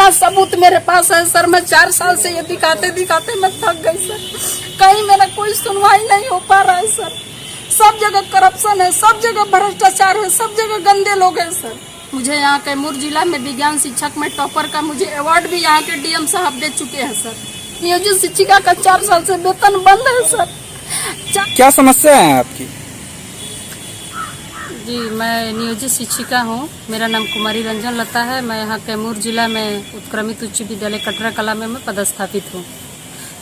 इतना सबूत मेरे पास है सर। मैं 4 साल से ये दिखाते दिखाते मैं थक गई सर। कहीं मेरा कोई सुनवाई नहीं हो पा रहा है सर। सब जगह करप्शन है, सब जगह भ्रष्टाचार है, सब जगह गंदे लोग हैं सर। मुझे यहाँ कैमूर जिला में विज्ञान शिक्षक में टॉपर का मुझे अवार्ड भी यहाँ के डीएम साहब दे चुके हैं सर। नियोजित शिक्षिका का 4 साल से वेतन बंद है सर। क्या समस्या है आपकी? जी, मैं नियोजित शिक्षिका हूँ। मेरा नाम कुमारी रंजन लता है। मैं यहाँ कैमूर जिला में उत्क्रमित उच्च विद्यालय कटरा कला में मैं पदस्थापित हूँ।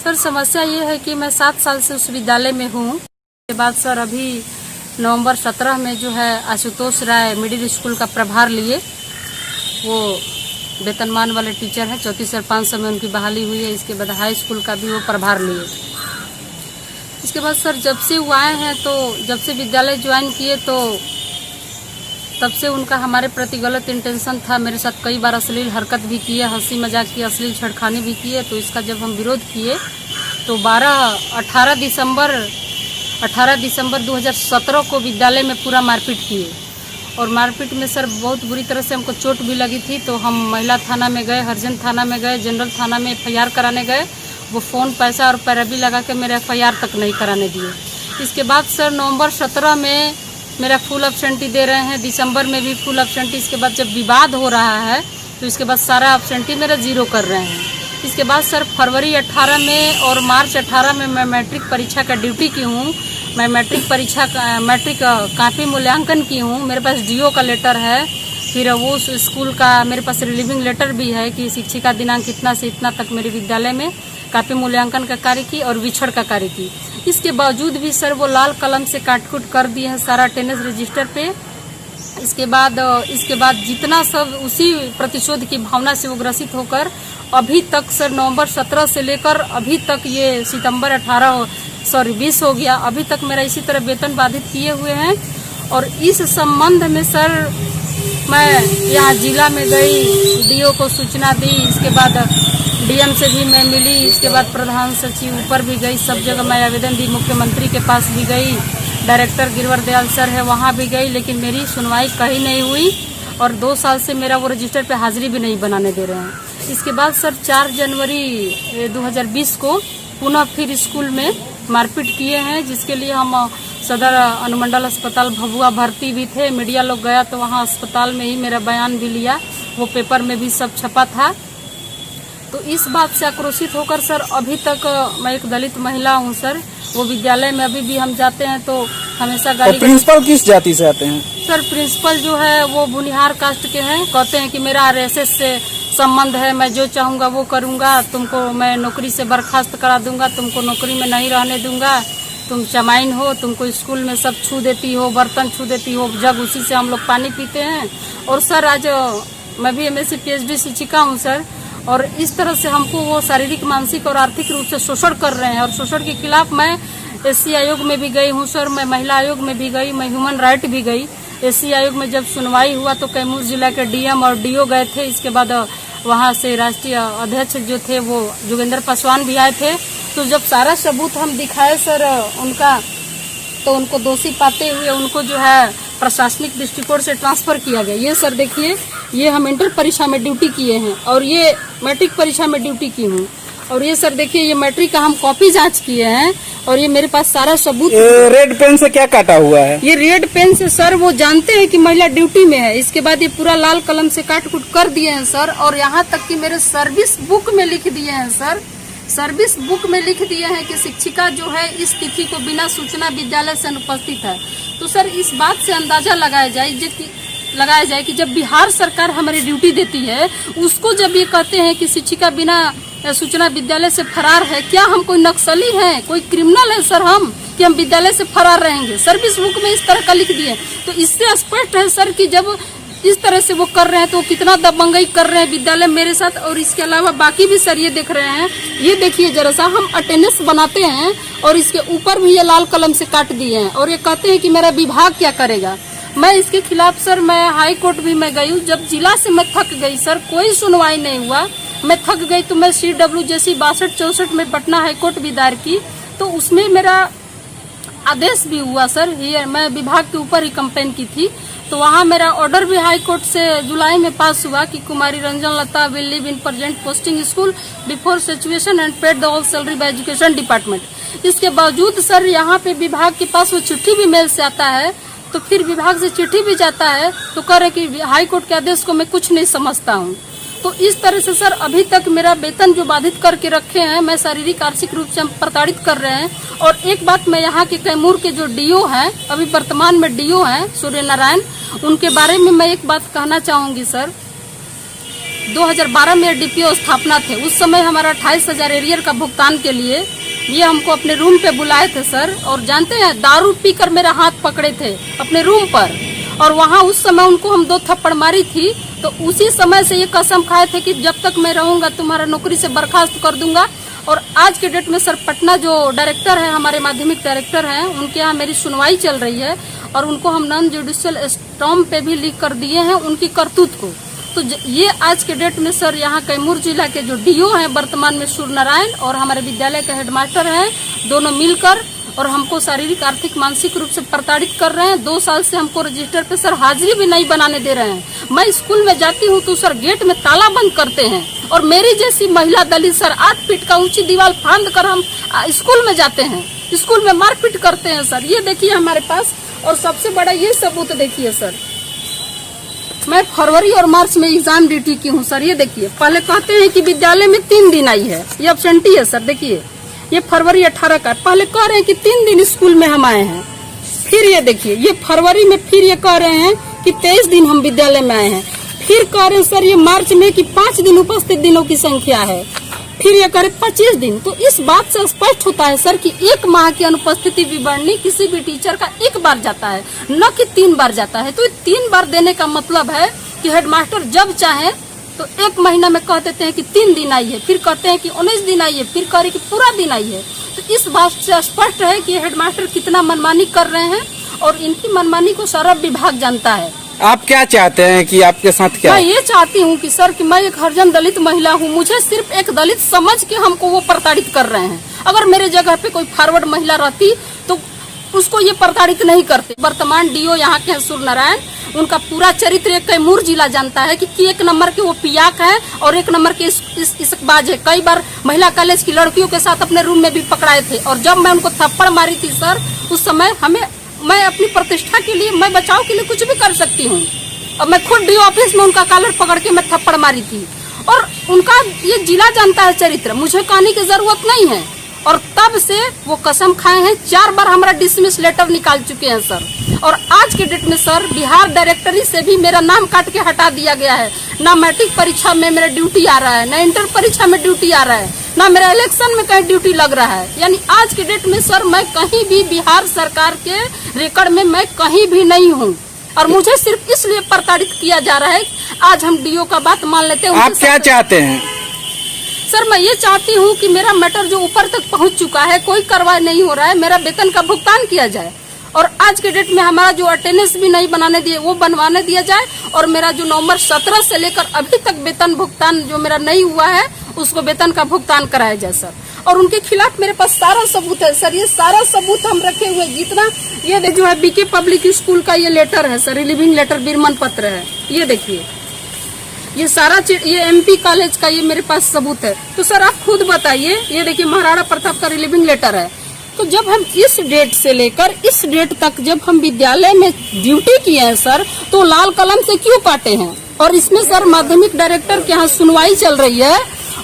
सर, समस्या ये है कि मैं 7 साल से उस विद्यालय में हूँ। उसके बाद सर अभी नवंबर 17 में जो है आशुतोष राय मिडिल स्कूल का प्रभार लिए। वो वेतनमान वाले टीचर हैं। 34,500 में उनकी बहाली हुई है। इसके बाद हाई स्कूल का भी वो प्रभार लिए। इसके बाद सर जब से वो आए हैं तो जब से विद्यालय ज्वाइन किए तो तब से उनका हमारे प्रति गलत इंटेंशन था। मेरे साथ कई बार अश्लील हरकत भी किए, हंसी मजाक की, अश्लील छेड़खानी भी किए। तो इसका जब हम विरोध किए तो 18 दिसंबर 2017 को विद्यालय में पूरा मारपीट किए। और मारपीट में सर बहुत बुरी तरह से हमको चोट भी लगी थी। तो हम महिला थाना में गए, हरिजन थाना में गए, जनरल थाना में FIR कराने गए। वो फ़ोन, पैसा और पैरवी लगा के मेरे FIR तक नहीं कराने दिए। इसके बाद सर नवंबर 17 में मेरा फुल एब्सेंटी दे रहे हैं, दिसंबर में भी फुल एब्सेंटी। इसके बाद जब विवाद हो रहा है तो इसके बाद सारा एब्सेंटी मेरा 0 कर रहे हैं। इसके बाद सर फरवरी 18 में और मार्च 18 में मैं मैट्रिक परीक्षा का ड्यूटी की हूँ। मैं मैट्रिक कापी मूल्यांकन की हूँ। मेरे पास DO का लेटर है। फिर वो स्कूल का मेरे पास रिलीविंग लेटर भी है कि शिक्षिका दिनांक इतना से इतना तक मेरे विद्यालय में कापी मूल्यांकन का कार्य की और विछड़ का कार्य की। इसके बावजूद भी सर वो लाल कलम से काट-कूट कर दिए हैं सारा अटेंडेंस रजिस्टर पे। इसके बाद जितना सब उसी प्रतिशोध की भावना से वो ग्रसित होकर अभी तक सर नवंबर 17 से लेकर अभी तक ये सितंबर 20 हो गया, अभी तक मेरा इसी तरह वेतन बाधित किए हुए हैं। और इस संबंध में सर मैं यहाँ जिला में गई, DO को सूचना दी। इसके बाद DM से भी मैं मिली। इसके बाद प्रधान सचिव ऊपर भी गई, सब जगह मैं आवेदन दी। मुख्यमंत्री के पास भी गई, डायरेक्टर गिरवर दयाल सर है वहाँ भी गई, लेकिन मेरी सुनवाई कहीं नहीं हुई। और 2 साल से मेरा वो रजिस्टर पे हाजिरी भी नहीं बनाने दे रहे हैं। इसके बाद सर 4 जनवरी 2020 को पुनः फिर स्कूल में मारपीट किए हैं, जिसके लिए हम सदर अनुमंडल अस्पताल भभुआ भर्ती भी थे। मीडिया लोग गया तो वहाँ अस्पताल में ही मेरा बयान भी लिया, वो पेपर में भी सब छपा था। तो इस बात से आक्रोशित होकर सर अभी तक मैं एक दलित महिला हूँ सर। वो विद्यालय में अभी भी हम जाते हैं तो हमेशा गाली। प्रिंसिपल किस जाति से आते हैं? सर प्रिंसिपल जो है वो बुनिहार कास्ट के हैं। कहते हैं कि मेरा RSS से संबंध है, मैं जो चाहूँगा वो करूँगा, तुमको मैं नौकरी से बर्खास्त करा दूंगा, तुमको नौकरी में नहीं रहने दूंगा, तुम चमाइन हो, तुमको स्कूल में सब छू देती हो, बर्तन छू देती हो, जग उसी से हम लोग पानी पीते हैं। और सर आज मैं भी MSc PhD शिक्षिका हूँ सर। और इस तरह से हमको वो शारीरिक, मानसिक और आर्थिक रूप से शोषण कर रहे हैं। और शोषण के खिलाफ मैं SC आयोग में भी गई हूँ सर, मैं महिला आयोग में भी गई, मैं ह्यूमन राइट भी गई। SC आयोग में जब सुनवाई हुआ तो कैमूर जिला के DM और DO गए थे। इसके बाद वहाँ से राष्ट्रीय अध्यक्ष जो थे वो जोगेंद्र पासवान भी आए थे। तो जब सारा सबूत हम दिखाए सर उनका, तो उनको दोषी पाते हुए उनको जो है प्रशासनिक दृष्टिकोण से ट्रांसफर किया गया। ये सर देखिए, ये हम इंटर परीक्षा में ड्यूटी किए हैं और ये मैट्रिक परीक्षा में ड्यूटी की हूँ। और ये सर देखिए, ये मैट्रिक का हम कॉपी जांच किए हैं और ये मेरे पास सारा सबूत। रेड पेन से क्या काटा हुआ है? ये रेड पेन से सर वो जानते हैं कि महिला ड्यूटी में है। इसके बाद ये पूरा लाल कलम से काट-कूट कर दिए हैं सर। और यहाँ तक कि मेरे सर्विस बुक में लिख दिए हैं सर, सर्विस बुक में लिख दिए हैं कि शिक्षिका जो है इस तिथि को बिना सूचना विद्यालय से अनुपस्थित है। तो सर इस बात से अंदाजा लगाया जाए कि जब बिहार सरकार हमारी ड्यूटी देती है, उसको जब ये कहते हैं कि शिक्षिका बिना सूचना विद्यालय से फरार है, क्या हम कोई नक्सली हैं, कोई क्रिमिनल है सर हम, कि हम विद्यालय से फरार रहेंगे? सर्विस बुक में इस तरह का लिख दिए। तो इससे स्पष्ट है सर कि जब इस तरह से वो कर रहे हैं तो कितना दबंगई कर रहे हैं विद्यालय मेरे साथ। और इसके अलावा बाकी भी सर ये देख रहे हैं, ये देखिए जरा सा, हम अटेंडेंस बनाते हैं और इसके ऊपर भी ये लाल कलम से काट दिए हैं। और ये कहते हैं कि मेरा विभाग क्या करेगा। मैं इसके खिलाफ सर मैं हाई कोर्ट भी मैं गई हूँ। जब जिला से मैं थक गई सर, कोई सुनवाई नहीं हुआ, मैं थक गई तो मैं CWJC 6264 में पटना हाई कोर्ट भी दायर की। तो उसमें मेरा आदेश भी हुआ सर। ये मैं विभाग के ऊपर ही कंप्लेन की थी। तो वहाँ मेरा ऑर्डर भी हाई कोर्ट से जुलाई में पास हुआ कि Kumari Ranjan Lata will live in present posting school before situation and paid the whole salary by education department. इसके बावजूद सर यहाँ पे विभाग के पास वो चिट्ठी भी मेल से आता है, तो फिर विभाग से चिट्ठी भी जाता है तो कह रहे कि हाई कोर्ट के आदेश को मैं कुछ नहीं समझता हूँ। तो इस तरह से सर अभी तक मेरा वेतन जो बाधित करके रखे हैं, मैं शारीरिक आर्थिक रूप से हम प्रताड़ित कर रहे हैं। और एक बात मैं यहाँ के कैमूर के जो डीओ हैं, अभी वर्तमान में डीओ हैं सूर्य नारायण, उनके बारे में मैं एक बात कहना चाहूंगी सर। 2012 में डीपीओ स्थापना थे, उस समय हमारा 28,000 एरियर का भुगतान के लिए ये हमको अपने रूम पे बुलाए थे सर। और जानते हैं दारू पीकर मेरा हाथ पकड़े थे अपने रूम पर, और वहाँ उस समय उनको हम 2 थप्पड़ मारी थी। तो उसी समय से ये कसम खाए थे कि जब तक मैं रहूंगा तुम्हारा नौकरी से बर्खास्त कर दूंगा। और आज के डेट में सर पटना जो डायरेक्टर है, हमारे माध्यमिक डायरेक्टर हैं, उनके यहाँ मेरी सुनवाई चल रही है और उनको हम नॉन जुडिशियल स्टॉम्प पे भी लिख कर दिए हैं उनकी करतूत को। तो ये आज के डेट में सर यहाँ कैमूर जिला के जो डीओ हैं वर्तमान में सूर्य नारायण और हमारे विद्यालय के हेडमास्टर हैं, दोनों मिलकर और हमको शारीरिक आर्थिक मानसिक रूप से प्रताड़ित कर रहे हैं। 2 साल से हमको रजिस्टर पे सर हाजिरी भी नहीं बनाने दे रहे हैं। मैं स्कूल में जाती हूँ तो सर गेट में ताला बंद करते हैं, और मेरी जैसी महिला दलित सर 8 फीट का ऊंची दीवार फांद कर हम स्कूल में जाते हैं, स्कूल में मारपीट करते हैं सर। ये देखिए हमारे पास, और सबसे बड़ा ये सबूत देखिए सर, मैं फरवरी और मार्च में एग्जाम ड्यूटी की हूँ सर। ये देखिए, पहले कहते हैं कि विद्यालय में 3 दिन आई है, ये एब्सेंटी है सर। देखिए ये फरवरी 18 का, पहले कह रहे हैं कि 3 दिन स्कूल में हम आए हैं। फिर ये देखिए, ये फरवरी में फिर ये कह रहे हैं कि 23 दिन हम विद्यालय में आए हैं। फिर कह रहे हैं सर ये मार्च में कि 5 दिन उपस्थित दिनों की संख्या है। फिर ये कह रहे 25 दिन। तो इस बात से स्पष्ट होता है सर कि 1 माह की अनुपस्थिति विवरणी किसी भी टीचर का 1 बार जाता है, न कि 3 बार जाता है। तो 3 बार देने का मतलब है कि हेडमास्टर जब चाहे तो 1 महीना में कह देते हैं कि 3 दिन आई है, फिर कहते हैं कि 19 दिन आई है, फिर कह रहे कि पूरा दिन आई है। तो इस बात से स्पष्ट है कि हेडमास्टर कितना मनमानी कर रहे हैं, और इनकी मनमानी को सारा विभाग जानता है। आप क्या चाहते हैं कि आपके साथ क्या? मैं ये चाहती हूँ कि सर कि मैं एक हरिजन दलित महिला हूँ, मुझे सिर्फ एक दलित समझ के हमको वो प्रताड़ित कर रहे हैं। अगर मेरे जगह पे कोई फॉरवर्ड महिला रहती तो उसको ये प्रताड़ित नहीं करते। वर्तमान डीओ यहाँ के हैं सूर्य नारायण, उनका पूरा चरित्र कैमूर जिला जानता है कि 1 नंबर के वो पियाक है और 1 नंबर के इसकबाज है। कई बार महिला कॉलेज की लड़कियों के साथ अपने रूम में भी पकड़ाए थे, और जब मैं उनको थप्पड़ मारी थी सर, उस समय मैं अपनी प्रतिष्ठा के लिए, मैं बचाव के लिए कुछ भी कर सकती हूँ। और मैं खुद डीओ ऑफिस में उनका कॉलर पकड़ के मैं थप्पड़ मारी थी, और उनका ये जिला जानता है चरित्र, मुझे कहने की जरूरत नहीं है। और तब से वो कसम खाए हैं, 4 बार हमारा डिसमिस लेटर निकाल चुके हैं सर। और आज के डेट में सर बिहार डायरेक्टरी से भी मेरा नाम काट के हटा दिया गया है। ना मैट्रिक परीक्षा में मेरा ड्यूटी आ रहा है, ना इंटर परीक्षा में ड्यूटी आ रहा है, ना मेरा इलेक्शन में कहीं ड्यूटी लग रहा है। यानी आज के डेट में सर मैं कहीं भी बिहार सरकार के रिकॉर्ड में मैं कहीं भी नहीं हूँ, और मुझे सिर्फ इसलिए प्रताड़ित किया जा रहा है। आज हम डीओ का बात मान लेते हैं। आप क्या चाहते हैं? सर मैं ये चाहती हूँ कि मेरा मैटर जो ऊपर तक पहुँच चुका है, कोई कार्रवाई नहीं हो रहा है, मेरा वेतन का भुगतान किया जाए। और आज के डेट में हमारा जो अटेंडेंस भी नहीं बनाने दिए वो बनवाने दिया जाए, और मेरा जो नवंबर 17 से लेकर अभी तक वेतन भुगतान जो मेरा नहीं हुआ है उसको वेतन का भुगतान कराया जाए सर। और उनके खिलाफ मेरे पास सारा सबूत है सर, ये सारा सबूत हम रखे हुए, जितना ये जो है बीके पब्लिक स्कूल का ये लेटर है सर, रिलीविंग लेटर विरमन पत्र है, ये देखिए, ये सारा ये एमपी कॉलेज का ये मेरे पास सबूत है। तो सर आप खुद बताइए, ये देखिए महाराणा प्रताप का रिलीविंग लेटर है। तो जब हम इस डेट से लेकर इस डेट तक जब हम विद्यालय में ड्यूटी किए हैं सर, तो लाल कलम से क्यों काटे हैं? और इसमें सर माध्यमिक डायरेक्टर के यहाँ सुनवाई चल रही है,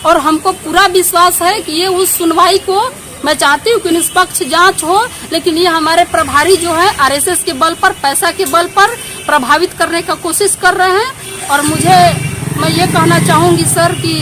और हमको पूरा विश्वास है कि ये उस सुनवाई को, मैं चाहती हूँ कि निष्पक्ष जांच हो, लेकिन ये हमारे प्रभारी जो है आरएसएस के बल पर, पैसा के बल पर प्रभावित करने का कोशिश कर रहे हैं। और मैं ये कहना चाहूंगी सर कि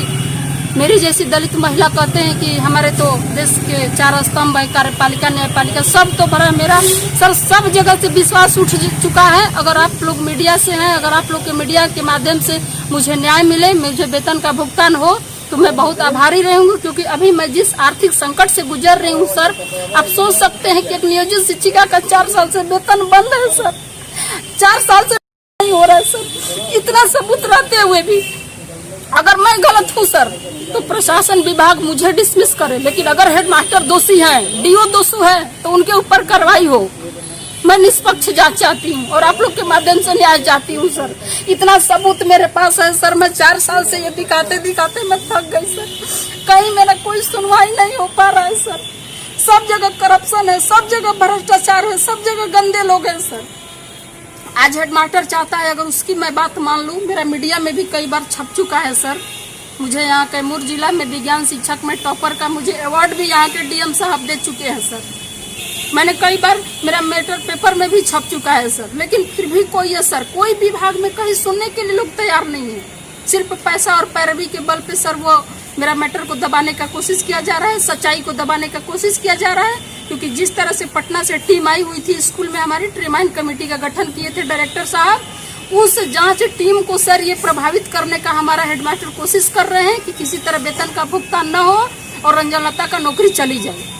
मेरी जैसी दलित महिला कहते हैं कि हमारे तो देश के 4 स्तंभ है, कार्यपालिका, न्यायपालिका, सब तो बड़ा, मेरा सर सब जगह से विश्वास उठ चुका है। अगर आप लोग मीडिया से हैं, अगर आप लोग के मीडिया के माध्यम से मुझे न्याय मिले, मुझे वेतन का भुगतान हो, तो मैं बहुत आभारी रहूंगी। क्योंकि अभी मैं जिस आर्थिक संकट से गुजर रही हूँ सर, आप सोच सकते हैं कि एक नियोजित शिक्षिका का 4 साल से वेतन बंद है सर, 4 साल से नहीं हो रहा है सर। इतना सबूत रहते हुए भी अगर मैं गलत हूँ सर, तो प्रशासन विभाग मुझे डिसमिस करे, लेकिन अगर हेडमास्टर दोषी है, डीओ दोषी है, तो उनके ऊपर कार्रवाई हो। मैं निष्पक्ष जांच चाहती हूँ और आप लोग के माध्यम से न्याय चाहती हूँ सर। इतना सबूत मेरे पास है सर। मैं 4 साल से ये दिखाते दिखाते मैं थक गई सर। कहीं मेरा कोई सुनवाई नहीं हो पा रहा है सर। सब जगह करप्शन है, सब जगह भ्रष्टाचार है, सब जगह गंदे लोग हैं सर। आज हेडमास्टर चाहता है, अगर उसकी मैं बात मान लूँ, मेरा मीडिया में भी कई बार छप चुका है सर। मुझे यहाँ कैमूर जिला में विज्ञान शिक्षक में टॉपर का मुझे अवार्ड भी यहाँ के डीएम साहब दे चुके हैं सर। मैंने कई बार, मेरा मैटर पेपर में भी छप चुका है सर। लेकिन फिर भी कोई है सर, कोई विभाग में कहीं सुनने के लिए लोग तैयार नहीं है। सिर्फ पैसा और पैरवी के बल पे सर वो मेरा मैटर को दबाने का कोशिश किया जा रहा है, सच्चाई को दबाने का कोशिश किया जा रहा है। क्योंकि जिस तरह से पटना से टीम आई हुई थी स्कूल में, हमारी ट्रेमाइन कमेटी का गठन किए थे डायरेक्टर साहब, उस जांच टीम को सर ये प्रभावित करने का हमारा हेडमास्टर कोशिश कर रहे हैं कि किसी तरह वेतन का भुगतान न हो और रंजनलता का नौकरी चली जाए।